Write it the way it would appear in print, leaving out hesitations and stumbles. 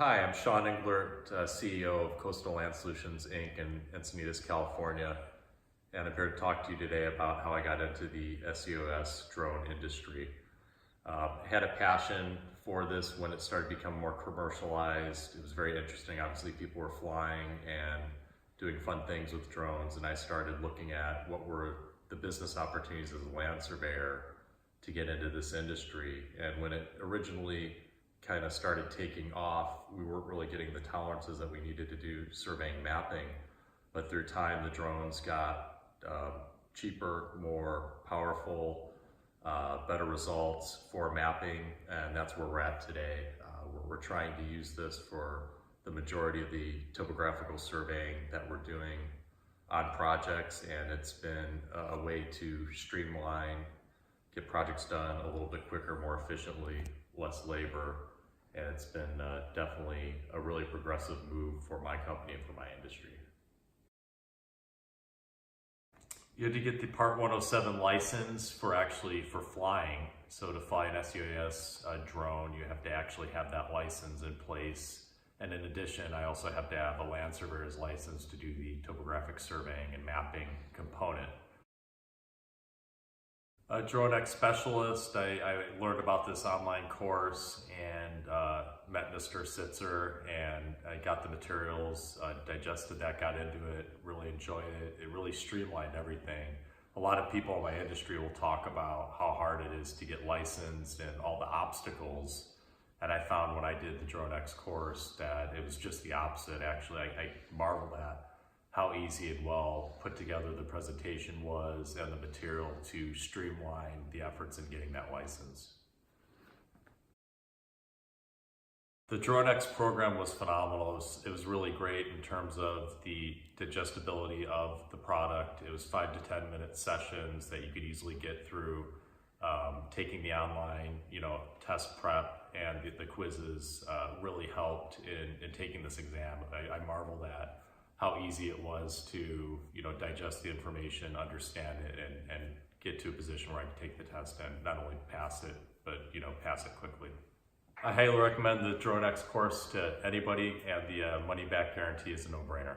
Hi, I'm Sean Englert, CEO of Coastal Land Solutions, Inc. in Encinitas, California. And I'm here to talk to you today about how I got into the SEOS drone industry. Had a passion for this when it started to become more commercialized. It was very interesting. Obviously, people were flying and doing fun things with drones. And I started looking at what were the business opportunities as a land surveyor to get into this industry. And when it originally kind of started taking off, we weren't really getting the tolerances that we needed to do surveying mapping. But through time, the drones got cheaper, more powerful, better results for mapping, and that's where we're at today. We're trying to use this for the majority of the topographical surveying that we're doing on projects, and it's been a way to streamline, get projects done a little bit quicker, more efficiently, less labor, and it's been definitely a really progressive move for my company and for my industry. You had to get the Part 107 license for flying. So to fly an SEOS drone, you have to actually have that license in place. And in addition, I also have to have a land surveyor's license to do the topographic surveying and mapping component. DroneXspecialists, I learned about this online course and met Mr. Sitzer, and I got the materials, digested that, got into it, really enjoyed it. It really streamlined everything. A lot of people in my industry will talk about how hard it is to get licensed and all the obstacles. And I found when I did the DroneX course that it was just the opposite. Actually, I marveled at how easy and well put together the presentation was and the material to streamline the efforts in getting that license. The DroneX program was phenomenal. It was really great in terms of the digestibility of the product. It was 5 to 10 minute sessions that you could easily get through. Taking the online, test prep and the quizzes really helped in taking this exam. I marveled at how easy it was to digest the information, understand it, and get to a position where I could take the test and not only pass it, but pass it quickly. I highly recommend the DroneX course to anybody, and the money-back guarantee is a no-brainer.